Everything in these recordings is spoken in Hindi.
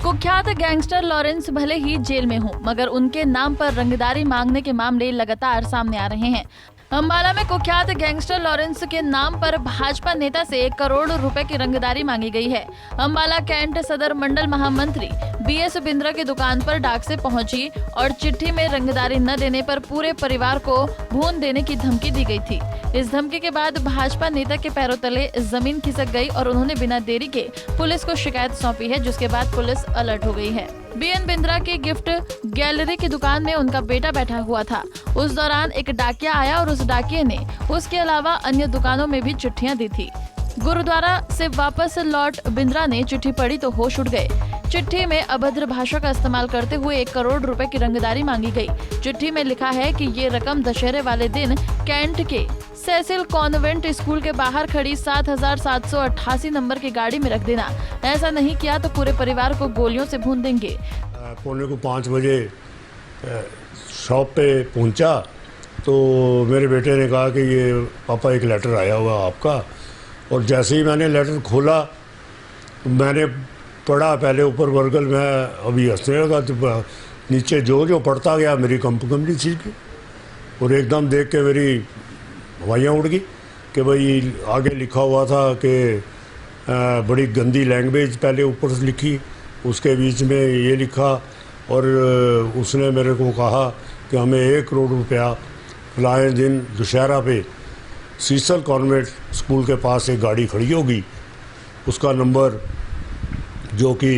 कुख्यात गैंगस्टर लॉरेंस भले ही जेल में हो, मगर उनके नाम पर रंगदारी मांगने के मामले लगातार सामने आ रहे हैं। अंबाला में कुख्यात गैंगस्टर लॉरेंस के नाम पर भाजपा नेता से 1 करोड़ रुपए की रंगदारी मांगी गई है। अंबाला कैंट सदर मंडल महामंत्री BS बिंद्रा की दुकान पर डाक से पहुंची और चिट्ठी में रंगदारी न देने पर पूरे परिवार को भून देने की धमकी दी गई थी। इस धमकी के बाद भाजपा नेता के पैरों तले जमीन खिसक गई और उन्होंने बिना देरी के पुलिस को शिकायत सौंपी है, जिसके बाद पुलिस अलर्ट हो गई है। BN बिंद्रा की गिफ्ट गैलरी की दुकान में उनका बेटा बैठा हुआ था। उस दौरान एक डाकिया आया और उस डाकिये ने उसके अलावा अन्य दुकानों में भी चिट्ठियां दी थी। गुरुद्वारा से वापस लौट बिंद्रा ने चिट्ठी पढ़ी तो होश उड़ गए। चिट्ठी में अभद्र भाषा का इस्तेमाल करते हुए 1 करोड़ रुपए की रंगदारी मांगी गई। चिट्ठी में लिखा है कि ये रकम दशहरे वाले दिन कैंट के सेसिल कॉन्वेंट स्कूल के बाहर खड़ी 7788 नंबर की गाड़ी में रख देना। ऐसा नहीं किया तो पूरे परिवार को गोलियों से भून देंगे। पौने को 5 बजे शॉप पे पहुंचा तो मेरे बेटे ने कहा कि ये पापा एक लेटर आया हुआ आपका, और जैसे ही मैंने लेटर खोला मैंने पढ़ा पहले ऊपर वर्गल में अभी हंसने लगा तो नीचे जो पढ़ता गया मेरी कंपनी चीज की, और एकदम देख के मेरी हवाइयाँ उड़ गई कि भाई आगे लिखा हुआ था कि बड़ी गंदी लैंग्वेज पहले ऊपर से लिखी, उसके बीच में ये लिखा, और उसने मेरे को कहा कि हमें 1 करोड़ रुपया फलाए दिन दशहरा पे सीसल कॉन्वेंट स्कूल के पास एक गाड़ी खड़ी होगी, उसका नंबर जो कि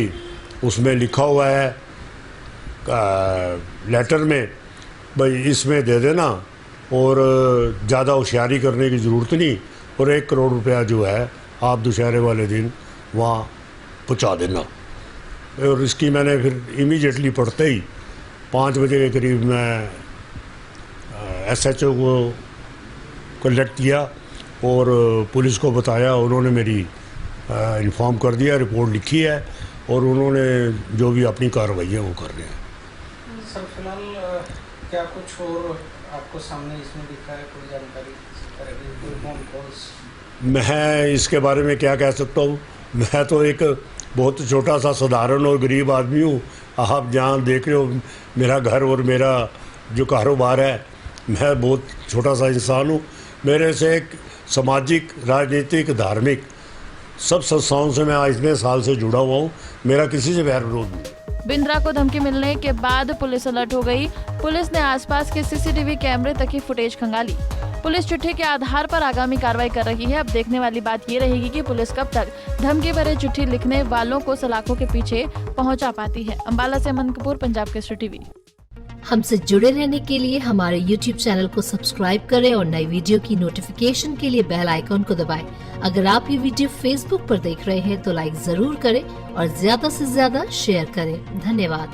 उसमें लिखा हुआ है लेटर में, भाई इसमें दे देना और ज़्यादा होशियारी करने की ज़रूरत नहीं, और 1 करोड़ रुपया जो है आप दशहरे वाले दिन वहाँ पहुँचा देना। और इसकी मैंने फिर इमीडिएटली पढ़ते ही 5 बजे के करीब मैं SHO को कलेक्ट किया और पुलिस को बताया। उन्होंने मेरी इन्फॉर्म कर दिया, रिपोर्ट लिखी है और उन्होंने जो भी अपनी कार्रवाई है वो कर रहे हैं। सर फिलहाल क्या कुछ और आपको सामने इसमें दिखा है, कोई जानकारी? मैं इसके बारे में क्या कह सकता हूँ, मैं तो एक बहुत छोटा सा साधारण और गरीब आदमी हूँ। आप जहाँ देख रहे हो मेरा घर और मेरा जो कारोबार है, मैं बहुत छोटा सा इंसान हूँ। मेरे से एक सामाजिक, राजनीतिक, धार्मिक सब संस्थाओं से मैं आज इतने साल से जुड़ा हुआ हूँ। मेरा किसी से वैर विरोध नहीं। बिंद्रा को धमकी मिलने के बाद पुलिस अलर्ट हो गई। पुलिस ने आसपास के CCTV कैमरे तक की फुटेज खंगाली। पुलिस चिट्ठी के आधार पर आगामी कार्रवाई कर रही है। अब देखने वाली बात ये रहेगी कि पुलिस कब तक धमकी भरे चिट्ठी लिखने वालों को सलाखों के पीछे पहुंचा पाती है। अंबाला से अमन कपूर, पंजाब केसरी टीवी। हमसे जुड़े रहने के लिए हमारे YouTube चैनल को सब्सक्राइब करें और नई वीडियो की नोटिफिकेशन के लिए बेल आइकॉन को दबाएं। अगर आप ये वीडियो Facebook पर देख रहे हैं तो लाइक जरूर करें और ज्यादा से ज्यादा शेयर करें। धन्यवाद।